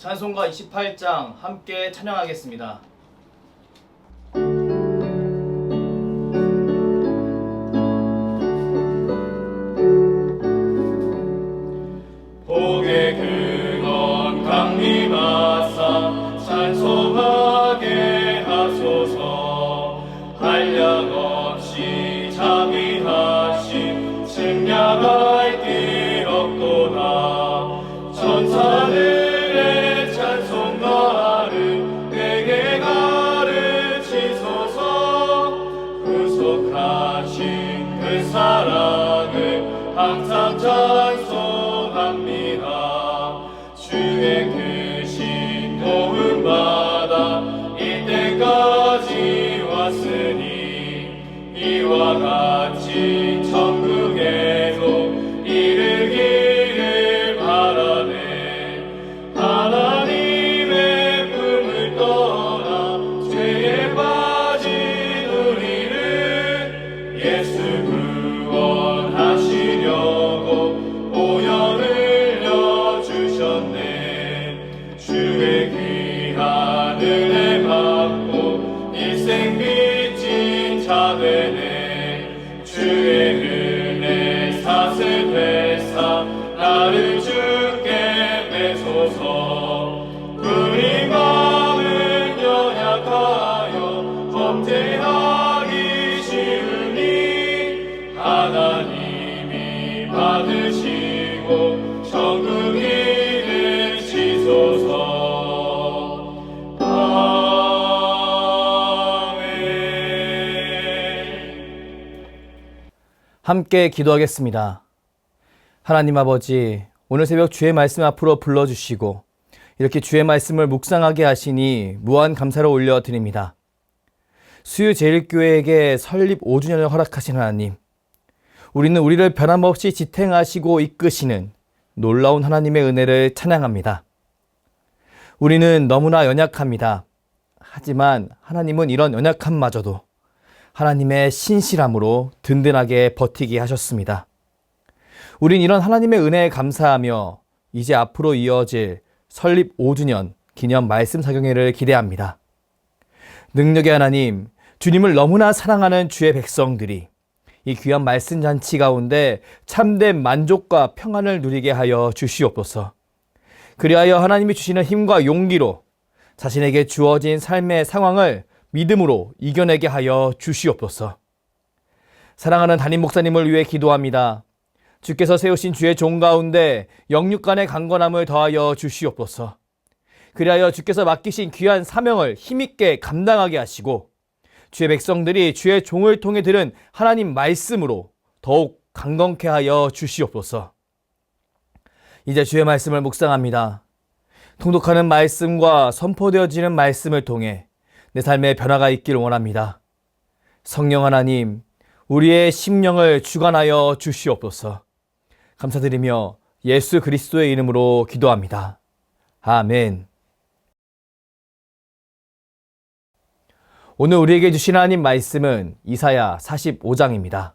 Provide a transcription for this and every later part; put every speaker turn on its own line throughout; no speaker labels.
찬송가 28장 함께 찬양하겠습니다.
복의 근원 강림하사 찬송하게 하소서. 한량없이 자비하심 측량할 길 없도다. 천사들의 찬송가를 내게 가르치소서. 구속하신 그 사랑을 항상 찬송합니다. 주의 크신 도움받아 이때까지 왔으니 이와 같이 천국에도 이르기를 바라네. 하나님의 품을 떠나 죄에 빠진 우리를 예수 구원하시려고 보혈 흘려주셨네. 주의 귀한 은혜 받고 일생 빚진 자 되네. 주의 은혜 사슬 되사 나를 주께 매소서. 우리 마음은 연약하여 범죄하기 쉬우니 하나님이 받으시고 천국 이르시소서.
함께 기도하겠습니다. 하나님 아버지, 오늘 새벽 주의 말씀 앞으로 불러주시고 이렇게 주의 말씀을 묵상하게 하시니 무한 감사를 올려드립니다. 수유제일교회에게 설립 5주년을 허락하신 하나님, 우리는 우리를 변함없이 지탱하시고 이끄시는 놀라운 하나님의 은혜를 찬양합니다. 우리는 너무나 연약합니다. 하지만 하나님은 이런 연약함마저도 하나님의 신실함으로 든든하게 버티게 하셨습니다. 우린 이런 하나님의 은혜에 감사하며 이제 앞으로 이어질 설립 5주년 기념 말씀 사경회를 기대합니다. 능력의 하나님, 주님을 너무나 사랑하는 주의 백성들이 이 귀한 말씀 잔치 가운데 참된 만족과 평안을 누리게 하여 주시옵소서. 그리하여 하나님이 주시는 힘과 용기로 자신에게 주어진 삶의 상황을 믿음으로 이겨내게 하여 주시옵소서. 사랑하는 담임 목사님을 위해 기도합니다. 주께서 세우신 주의 종 가운데 영육간의 강건함을 더하여 주시옵소서. 그리하여 주께서 맡기신 귀한 사명을 힘있게 감당하게 하시고 주의 백성들이 주의 종을 통해 들은 하나님 말씀으로 더욱 강건케 하여 주시옵소서. 이제 주의 말씀을 묵상합니다. 통독하는 말씀과 선포되어지는 말씀을 통해 내 삶에 변화가 있기를 원합니다. 성령 하나님, 우리의 심령을 주관하여 주시옵소서. 감사드리며 예수 그리스도의 이름으로 기도합니다. 아멘. 오늘 우리에게 주신 하나님 말씀은 이사야 45장입니다.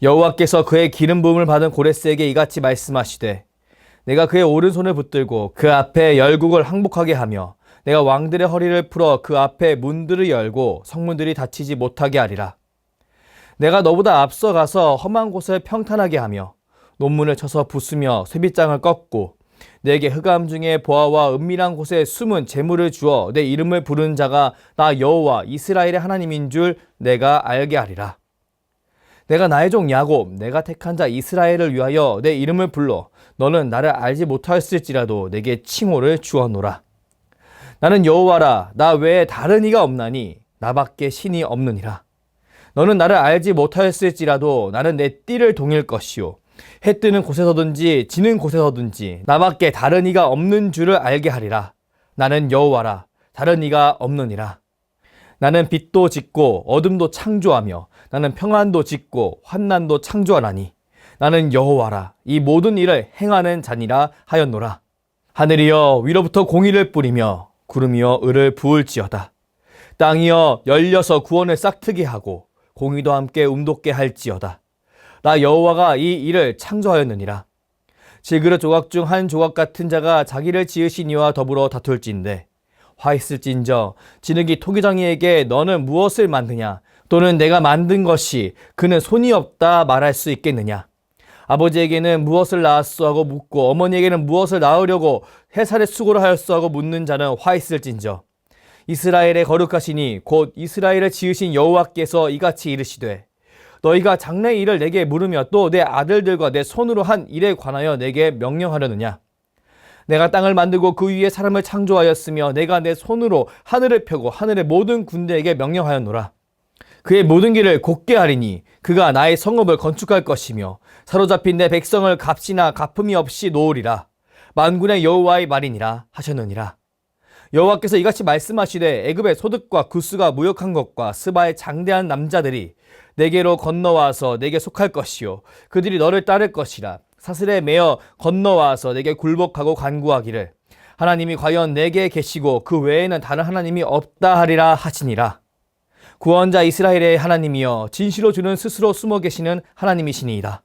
여호와께서 그의 기름 부음을 받은 고레스에게 이같이 말씀하시되 내가 그의 오른손을 붙들고 그 앞에 열국을 항복하게 하며 내가 왕들의 허리를 풀어 그 앞에 문들을 열고 성문들이 닫히지 못하게 하리라. 내가 너보다 앞서가서 험한 곳을 평탄하게 하며 논문을 쳐서 부수며 쇠빗장을 꺾고 내게 흑암 중에 보아와 은밀한 곳에 숨은 재물을 주어 내 이름을 부르는 자가 나 여호와 이스라엘의 하나님인 줄 내가 알게 하리라. 내가 나의 종 야곱, 내가 택한 자 이스라엘을 위하여 내 이름을 불러 너는 나를 알지 못하였을지라도 내게 칭호를 주었노라. 나는 여호와라, 나 외에 다른 이가 없나니 나밖에 신이 없느니라. 너는 나를 알지 못하였을지라도 나는 내 띠를 동일 것이요 해 뜨는 곳에서든지 지는 곳에서든지 나밖에 다른 이가 없는 줄을 알게 하리라. 나는 여호와라, 다른 이가 없느니라. 나는 빛도 짓고 어둠도 창조하며 나는 평안도 짓고 환난도 창조하나니 나는 여호와라, 이 모든 일을 행하는 자니라 하였노라. 하늘이여 위로부터 공의를 뿌리며 구름이여 을을 부을지어다. 땅이여 열려서 구원을 싹트게 하고 공의도 함께 움돋게 할지어다. 나 여호와가 이 일을 창조하였느니라. 질그릇 조각 중 한 조각 같은 자가 자기를 지으신 이와 더불어 다툴진대 화 있을진저 진흙이 토기장이에게 너는 무엇을 만드냐 또는 내가 만든 것이 그는 손이 없다 말할 수 있겠느냐. 아버지에게는 무엇을 낳았소 하고 묻고 어머니에게는 무엇을 낳으려고 해살의 수고를 하였소 하고 묻는 자는 화 있을진저. 이스라엘의 거룩하시니 곧 이스라엘을 지으신 여호와께서 이같이 이르시되 너희가 장래의 일을 내게 물으며 또 내 아들들과 내 손으로 한 일에 관하여 내게 명령하려느냐. 내가 땅을 만들고 그 위에 사람을 창조하였으며 내가 내 손으로 하늘을 펴고 하늘의 모든 군대에게 명령하였노라. 그의 모든 길을 곧게 하리니 그가 나의 성읍을 건축할 것이며 사로잡힌 내 백성을 값이나 갚음이 없이 놓으리라. 만군의 여호와의 말이니라 하셨느니라. 여호와께서 이같이 말씀하시되 애굽의 소득과 구스가 무역한 것과 스바의 장대한 남자들이 내게로 건너와서 내게 속할 것이요 그들이 너를 따를 것이라. 사슬에 매어 건너와서 내게 굴복하고 간구하기를 하나님이 과연 내게 계시고 그 외에는 다른 하나님이 없다 하리라 하시니라. 구원자 이스라엘의 하나님이여 진실로 주는 스스로 숨어 계시는 하나님이시니이다.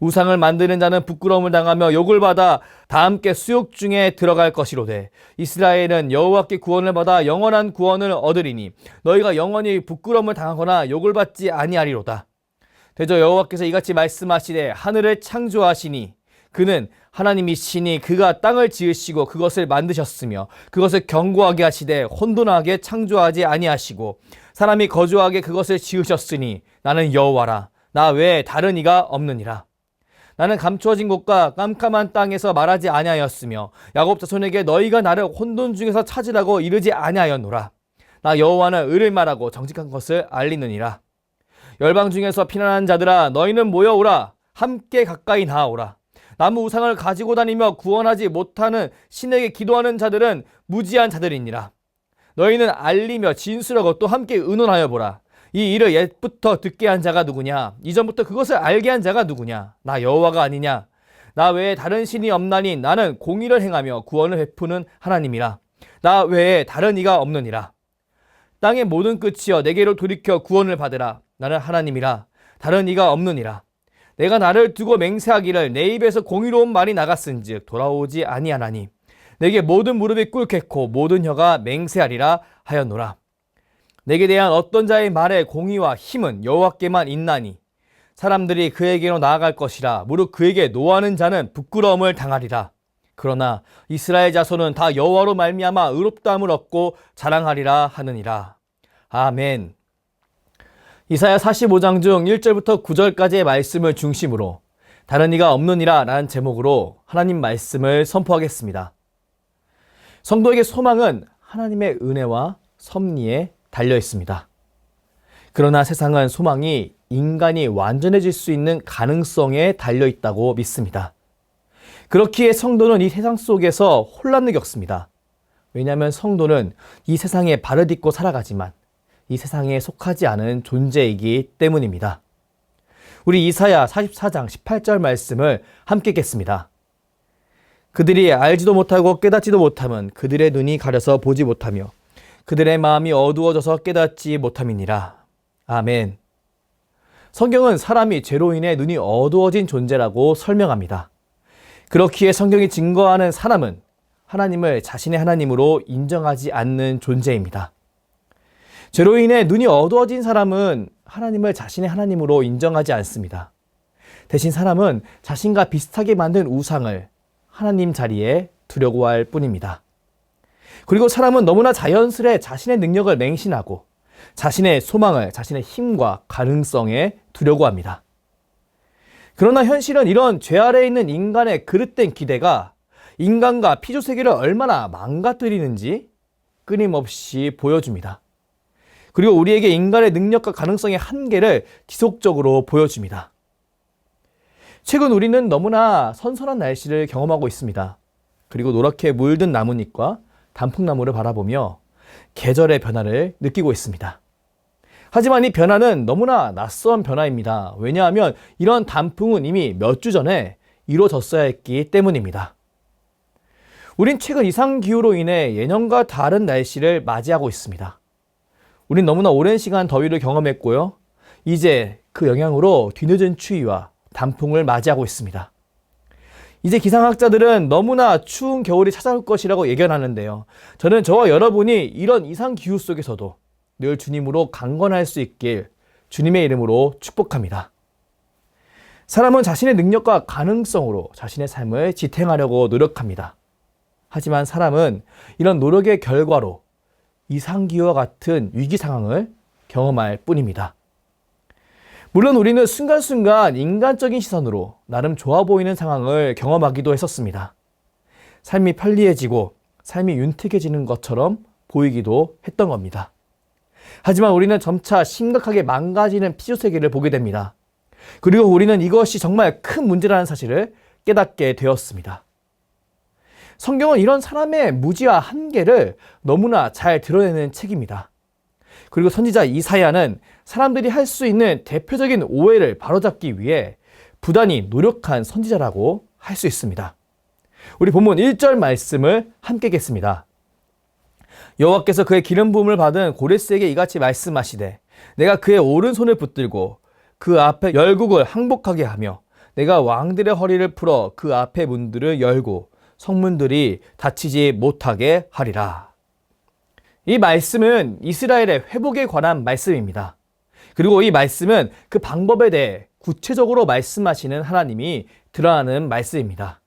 우상을 만드는 자는 부끄러움을 당하며 욕을 받아 다 함께 수욕 중에 들어갈 것이로되 이스라엘은 여호와께 구원을 받아 영원한 구원을 얻으리니 너희가 영원히 부끄러움을 당하거나 욕을 받지 아니하리로다. 대저 여호와께서 이같이 말씀하시되 하늘을 창조하시니 그는 하나님이시니 그가 땅을 지으시고 그것을 만드셨으며 그것을 견고하게 하시되 혼돈하게 창조하지 아니하시고 사람이 거주하게 그것을 지으셨으니 나는 여호와라. 나 외에 다른 이가 없느니라. 나는 감추어진 곳과 깜깜한 땅에서 말하지 아니하였으며 야곱 자손에게 너희가 나를 혼돈 중에서 찾으라고 이르지 아니하였노라. 나 여호와는 의를 말하고 정직한 것을 알리느니라. 열방 중에서 피난한 자들아 너희는 모여오라. 함께 가까이 나아오라. 나무 우상을 가지고 다니며 구원하지 못하는 신에게 기도하는 자들은 무지한 자들이니라. 너희는 알리며 진술하고 또 함께 의논하여 보라. 이 일을 옛부터 듣게 한 자가 누구냐? 이전부터 그것을 알게 한 자가 누구냐? 나 여호와가 아니냐? 나 외에 다른 신이 없나니 나는 공의를 행하며 구원을 베푸는 하나님이라. 나 외에 다른 이가 없느니라. 땅의 모든 끝이여 내게로 돌이켜 구원을 받으라. 나는 하나님이라. 다른 이가 없느니라. 내가 나를 두고 맹세하기를 내 입에서 공의로운 말이 나갔은즉 돌아오지 아니하나니 내게 모든 무릎이 꿇겠고 모든 혀가 맹세하리라 하였노라. 내게 대한 어떤 자의 말에 공의와 힘은 여호와께만 있나니 사람들이 그에게로 나아갈 것이라. 무릇 그에게 노하는 자는 부끄러움을 당하리라. 그러나 이스라엘 자손은 다 여호와로 말미암아 의롭다함을 얻고 자랑하리라 하느니라. 아멘. 이사야 45장 중 1절부터 9절까지의 말씀을 중심으로 다른 이가 없느니라 라는 제목으로 하나님 말씀을 선포하겠습니다. 성도에게 소망은 하나님의 은혜와 섭리에 달려 있습니다. 그러나 세상은 소망이 인간이 완전해질 수 있는 가능성에 달려 있다고 믿습니다. 그렇기에 성도는 이 세상 속에서 혼란을 겪습니다. 왜냐하면 성도는 이 세상에 발을 딛고 살아가지만 이 세상에 속하지 않은 존재이기 때문입니다. 우리 이사야 44장 18절 말씀을 함께 읽겠습니다. 그들이 알지도 못하고 깨닫지도 못함은 그들의 눈이 가려서 보지 못하며 그들의 마음이 어두워져서 깨닫지 못함이니라. 아멘. 성경은 사람이 죄로 인해 눈이 어두워진 존재라고 설명합니다. 그렇기에 성경이 증거하는 사람은 하나님을 자신의 하나님으로 인정하지 않는 존재입니다. 죄로 인해 눈이 어두워진 사람은 하나님을 자신의 하나님으로 인정하지 않습니다. 대신 사람은 자신과 비슷하게 만든 우상을 하나님 자리에 두려고 할 뿐입니다. 그리고 사람은 너무나 자연스레 자신의 능력을 맹신하고 자신의 소망을 자신의 힘과 가능성에 두려고 합니다. 그러나 현실은 이런 죄 아래에 있는 인간의 그릇된 기대가 인간과 피조세계를 얼마나 망가뜨리는지 끊임없이 보여줍니다. 그리고 우리에게 인간의 능력과 가능성의 한계를 지속적으로 보여줍니다. 최근 우리는 너무나 선선한 날씨를 경험하고 있습니다. 그리고 노랗게 물든 나뭇잎과 단풍나무를 바라보며 계절의 변화를 느끼고 있습니다. 하지만 이 변화는 너무나 낯선 변화입니다. 왜냐하면 이런 단풍은 이미 몇 주 전에 이루어졌어야 했기 때문입니다. 우린 최근 이상기후로 인해 예년과 다른 날씨를 맞이하고 있습니다. 우린 너무나 오랜 시간 더위를 경험했고요. 이제 그 영향으로 뒤늦은 추위와 단풍을 맞이하고 있습니다. 이제 기상학자들은 너무나 추운 겨울이 찾아올 것이라고 예견하는데요. 저는 저와 여러분이 이런 이상기후 속에서도 늘 주님으로 강건할 수 있길 주님의 이름으로 축복합니다. 사람은 자신의 능력과 가능성으로 자신의 삶을 지탱하려고 노력합니다. 하지만 사람은 이런 노력의 결과로 이상기후와 같은 위기 상황을 경험할 뿐입니다. 물론 우리는 순간순간 인간적인 시선으로 나름 좋아 보이는 상황을 경험하기도 했었습니다. 삶이 편리해지고 삶이 윤택해지는 것처럼 보이기도 했던 겁니다. 하지만 우리는 점차 심각하게 망가지는 피조세계를 보게 됩니다. 그리고 우리는 이것이 정말 큰 문제라는 사실을 깨닫게 되었습니다. 성경은 이런 사람의 무지와 한계를 너무나 잘 드러내는 책입니다. 그리고 선지자 이사야는 사람들이 할 수 있는 대표적인 오해를 바로잡기 위해 부단히 노력한 선지자라고 할 수 있습니다. 우리 본문 1절 말씀을 함께 읽겠습니다. 여호와께서 그의 기름 부음을 받은 고레스에게 이같이 말씀하시되 내가 그의 오른손을 붙들고 그 앞에 열국을 항복하게 하며 내가 왕들의 허리를 풀어 그 앞에 문들을 열고 성문들이 닫히지 못하게 하리라. 이 말씀은 이스라엘의 회복에 관한 말씀입니다. 그리고 이 말씀은 그 방법에 대해 구체적으로 말씀하시는 하나님이 드러나는 말씀입니다.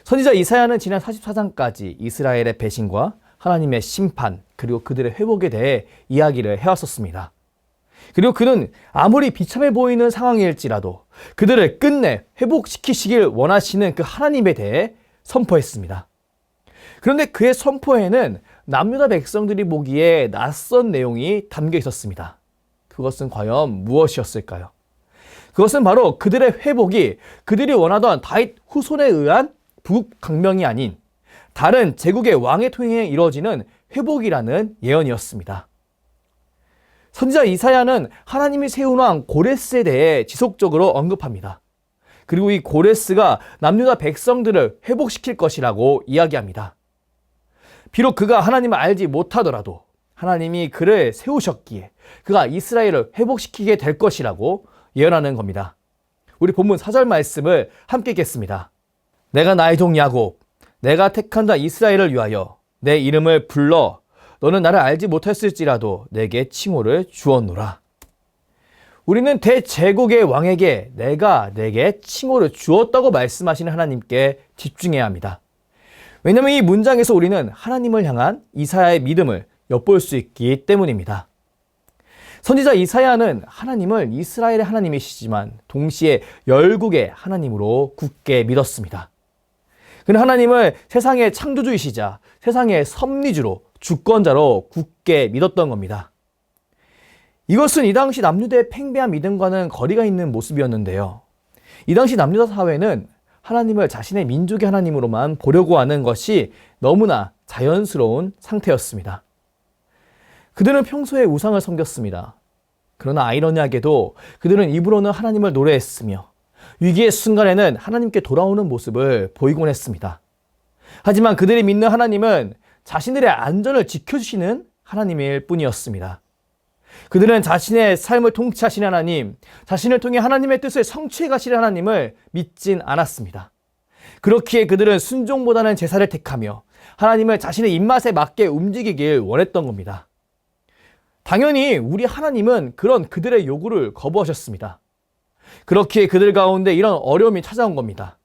선지자 이사야는 지난 44장까지 이스라엘의 배신과 하나님의 심판 그리고 그들의 회복에 대해 이야기를 해왔었습니다. 그리고 그는 아무리 비참해 보이는 상황일지라도 그들을 끝내 회복시키시길 원하시는 그 하나님에 대해 선포했습니다. 그런데 그의 선포에는 남유다 백성들이 보기에 낯선 내용이 담겨 있었습니다. 그것은 과연 무엇이었을까요? 그것은 바로 그들의 회복이 그들이 원하던 다윗 후손에 의한 북강명이 아닌 다른 제국의 왕의 통행에 이루어지는 회복이라는 예언이었습니다. 선지자 이사야는 하나님이 세운 왕 고레스에 대해 지속적으로 언급합니다. 그리고 이 고레스가 남유다 백성들을 회복시킬 것이라고 이야기합니다. 비록 그가 하나님을 알지 못하더라도 하나님이 그를 세우셨기에 그가 이스라엘을 회복시키게 될 것이라고 예언하는 겁니다. 우리 본문 4절 말씀을 함께 읽겠습니다. 내가 나의 종 야곱, 내가 택한 자 이스라엘을 위하여 내 이름을 불러 너는 나를 알지 못했을지라도 내게 칭호를 주었노라. 우리는 대제국의 왕에게 내가 내게 칭호를 주었다고 말씀하시는 하나님께 집중해야 합니다. 왜냐하면 이 문장에서 우리는 하나님을 향한 이사야의 믿음을 엿볼 수 있기 때문입니다. 선지자 이사야는 하나님을 이스라엘의 하나님이시지만 동시에 열국의 하나님으로 굳게 믿었습니다. 그는 하나님을 세상의 창조주이시자 세상의 섭리주로 주권자로 굳게 믿었던 겁니다. 이것은 이 당시 남유다의 팽배한 믿음과는 거리가 있는 모습이었는데요. 이 당시 남유다 사회는 하나님을 자신의 민족의 하나님으로만 보려고 하는 것이 너무나 자연스러운 상태였습니다. 그들은 평소에 우상을 섬겼습니다. 그러나 아이러니하게도 그들은 입으로는 하나님을 노래했으며 위기의 순간에는 하나님께 돌아오는 모습을 보이곤 했습니다. 하지만 그들이 믿는 하나님은 자신들의 안전을 지켜주시는 하나님일 뿐이었습니다. 그들은 자신의 삶을 통치하시는 하나님, 자신을 통해 하나님의 뜻을 성취해 가시는 하나님을 믿진 않았습니다. 그렇기에 그들은 순종보다는 제사를 택하며 하나님을 자신의 입맛에 맞게 움직이길 원했던 겁니다. 당연히 우리 하나님은 그런 그들의 요구를 거부하셨습니다. 그렇기에 그들 가운데 이런 어려움이 찾아온 겁니다.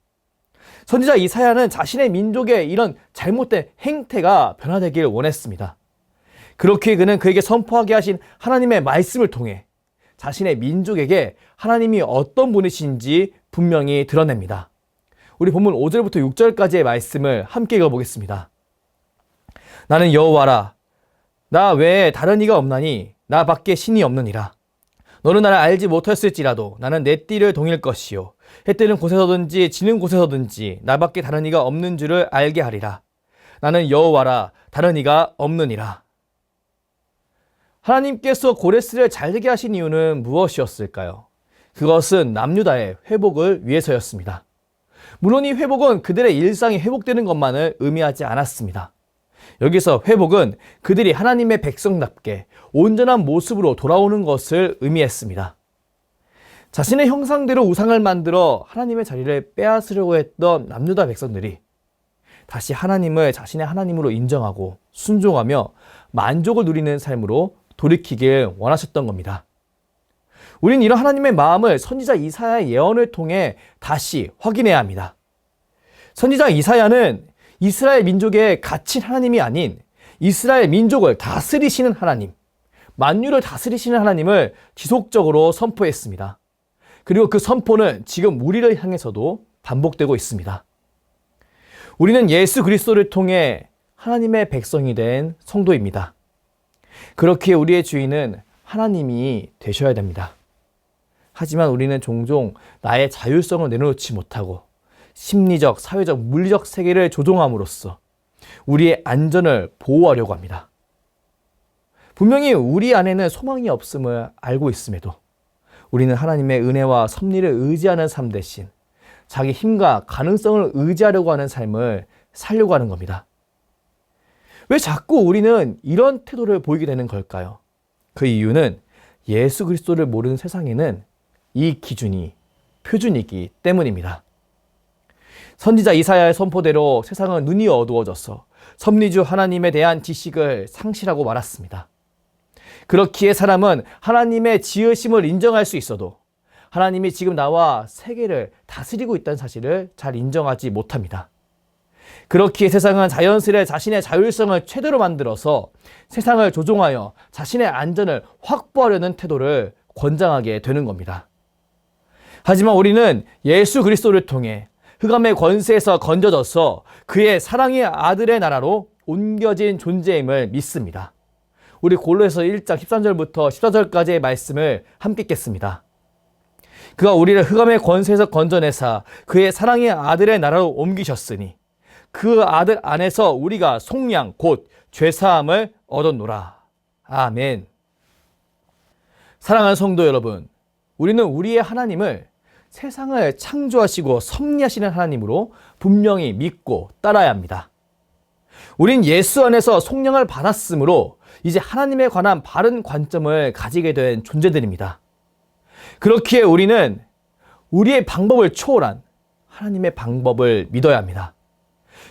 선지자 이사야는 자신의 민족의 이런 잘못된 행태가 변화되길 원했습니다. 그렇기에 그는 그에게 선포하게 하신 하나님의 말씀을 통해 자신의 민족에게 하나님이 어떤 분이신지 분명히 드러냅니다. 우리 본문 5절부터 6절까지의 말씀을 함께 읽어보겠습니다. 나는 여호와라. 나 외에 다른 이가 없나니 나 밖에 신이 없느니라. 너는 나를 알지 못했을지라도 나는 내 띠를 동일 것이요 해 뜨는 곳에서든지 지는 곳에서든지 나밖에 다른 이가 없는 줄을 알게 하리라. 나는 여호와라. 다른 이가 없느니라. 하나님께서 고레스를 잘되게 하신 이유는 무엇이었을까요? 그것은 남유다의 회복을 위해서였습니다. 물론 이 회복은 그들의 일상이 회복되는 것만을 의미하지 않았습니다. 여기서 회복은 그들이 하나님의 백성답게 온전한 모습으로 돌아오는 것을 의미했습니다. 자신의 형상대로 우상을 만들어 하나님의 자리를 빼앗으려고 했던 남유다 백성들이 다시 하나님을 자신의 하나님으로 인정하고 순종하며 만족을 누리는 삶으로 돌이키길 원하셨던 겁니다. 우린 이런 하나님의 마음을 선지자 이사야의 예언을 통해 다시 확인해야 합니다. 선지자 이사야는 이스라엘 민족의 갇힌 하나님이 아닌 이스라엘 민족을 다스리시는 하나님, 만유를 다스리시는 하나님을 지속적으로 선포했습니다. 그리고 그 선포는 지금 우리를 향해서도 반복되고 있습니다. 우리는 예수 그리스도를 통해 하나님의 백성이 된 성도입니다. 그렇기에 우리의 주인은 하나님이 되셔야 됩니다. 하지만 우리는 종종 나의 자율성을 내놓지 못하고 심리적, 사회적, 물리적 세계를 조종함으로써 우리의 안전을 보호하려고 합니다. 분명히 우리 안에는 소망이 없음을 알고 있음에도 우리는 하나님의 은혜와 섭리를 의지하는 삶 대신 자기 힘과 가능성을 의지하려고 하는 삶을 살려고 하는 겁니다. 왜 자꾸 우리는 이런 태도를 보이게 되는 걸까요? 그 이유는 예수 그리스도를 모르는 세상에는 이 기준이 표준이기 때문입니다. 선지자 이사야의 선포대로 세상은 눈이 어두워져서 섭리주 하나님에 대한 지식을 상실하고 말았습니다. 그렇기에 사람은 하나님의 지으심을 인정할 수 있어도 하나님이 지금 나와 세계를 다스리고 있다는 사실을 잘 인정하지 못합니다. 그렇기에 세상은 자연스레 자신의 자율성을 최대로 만들어서 세상을 조종하여 자신의 안전을 확보하려는 태도를 권장하게 되는 겁니다. 하지만 우리는 예수 그리스도를 통해 흑암의 권세에서 건져져서 그의 사랑의 아들의 나라로 옮겨진 존재임을 믿습니다. 우리 골로새서 1장 13절부터 14절까지의 말씀을 함께 읽겠습니다. 그가 우리를 흑암의 권세에서 건져내사 그의 사랑의 아들의 나라로 옮기셨으니 그 아들 안에서 우리가 속량 곧 죄사함을 얻었노라. 아멘. 사랑하는 성도 여러분, 우리는 우리의 하나님을 세상을 창조하시고 섭리하시는 하나님으로 분명히 믿고 따라야 합니다. 우린 예수 안에서 속량을 받았으므로 이제 하나님에 관한 바른 관점을 가지게 된 존재들입니다. 그렇기에 우리는 우리의 방법을 초월한 하나님의 방법을 믿어야 합니다.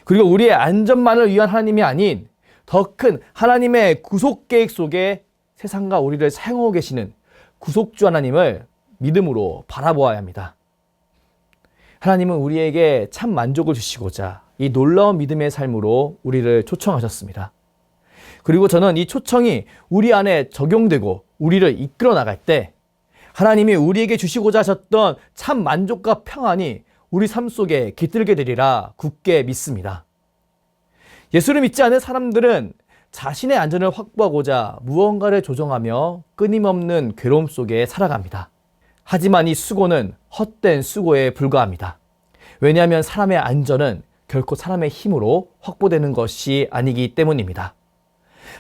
그리고 우리의 안전만을 위한 하나님이 아닌 더 큰 하나님의 구속 계획 속에 세상과 우리를 사용하고 계시는 구속주 하나님을 믿음으로 바라보아야 합니다. 하나님은 우리에게 참 만족을 주시고자 이 놀라운 믿음의 삶으로 우리를 초청하셨습니다. 그리고 저는 이 초청이 우리 안에 적용되고 우리를 이끌어 나갈 때 하나님이 우리에게 주시고자 하셨던 참 만족과 평안이 우리 삶 속에 깃들게 되리라 굳게 믿습니다. 예수를 믿지 않은 사람들은 자신의 안전을 확보하고자 무언가를 조정하며 끊임없는 괴로움 속에 살아갑니다. 하지만 이 수고는 헛된 수고에 불과합니다. 왜냐하면 사람의 안전은 결코 사람의 힘으로 확보되는 것이 아니기 때문입니다.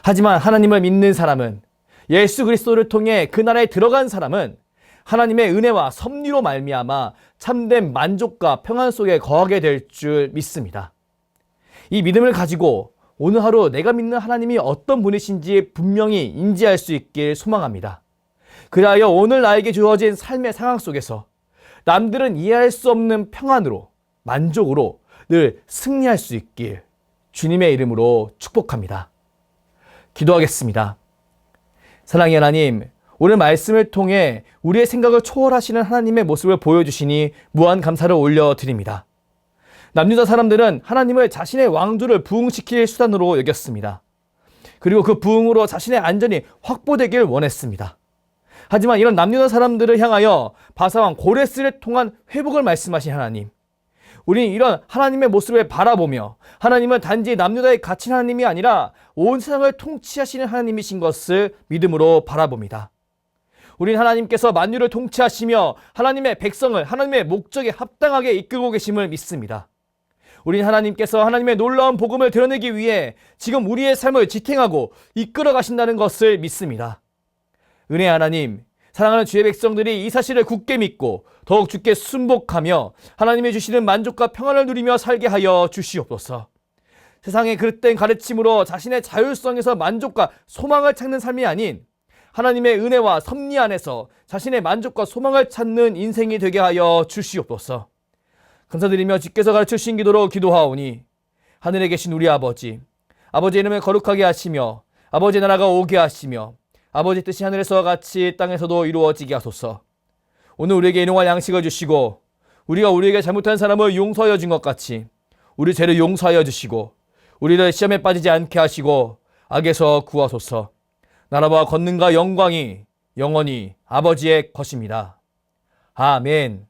하지만 하나님을 믿는 사람은, 예수 그리스도를 통해 그 나라에 들어간 사람은 하나님의 은혜와 섭리로 말미암아 참된 만족과 평안 속에 거하게 될 줄 믿습니다. 이 믿음을 가지고 오늘 하루 내가 믿는 하나님이 어떤 분이신지 분명히 인지할 수 있길 소망합니다. 그리하여 오늘 나에게 주어진 삶의 상황 속에서 남들은 이해할 수 없는 평안으로, 만족으로 늘 승리할 수 있길 주님의 이름으로 축복합니다. 기도하겠습니다. 사랑의 하나님, 오늘 말씀을 통해 우리의 생각을 초월하시는 하나님의 모습을 보여주시니 무한 감사를 올려드립니다. 남유다 사람들은 하나님을 자신의 왕조를 부흥시킬 수단으로 여겼습니다. 그리고 그 부흥으로 자신의 안전이 확보되길 원했습니다. 하지만 이런 남유다 사람들을 향하여 바사왕 고레스를 통한 회복을 말씀하신 하나님, 우리는 이런 하나님의 모습을 바라보며 하나님은 단지 남유다에 갇힌 하나님이 아니라 온 세상을 통치하시는 하나님이신 것을 믿음으로 바라봅니다. 우리는 하나님께서 만유를 통치하시며 하나님의 백성을 하나님의 목적에 합당하게 이끌고 계심을 믿습니다. 우리는 하나님께서 하나님의 놀라운 복음을 드러내기 위해 지금 우리의 삶을 지탱하고 이끌어 가신다는 것을 믿습니다. 은혜의 하나님, 사랑하는 주의 백성들이 이 사실을 굳게 믿고 더욱 주께 순복하며 하나님이 주시는 만족과 평안을 누리며 살게 하여 주시옵소서. 세상의 그릇된 가르침으로 자신의 자율성에서 만족과 소망을 찾는 삶이 아닌 하나님의 은혜와 섭리 안에서 자신의 만족과 소망을 찾는 인생이 되게 하여 주시옵소서. 감사드리며 주께서 가르쳐주신 기도로 기도하오니 하늘에 계신 우리 아버지, 아버지의 이름을 거룩하게 하시며 아버지의 나라가 오게 하시며 아버지의 뜻이 하늘에서와 같이 땅에서도 이루어지게 하소서. 오늘 우리에게 일용할 양식을 주시고 우리가 우리에게 잘못한 사람을 용서하여 준 것 같이 우리 죄를 용서하여 주시고 우리를 시험에 빠지지 않게 하시고 악에서 구하소서. 나라와 권능과 영광이 영원히 아버지의 것입니다. 아멘.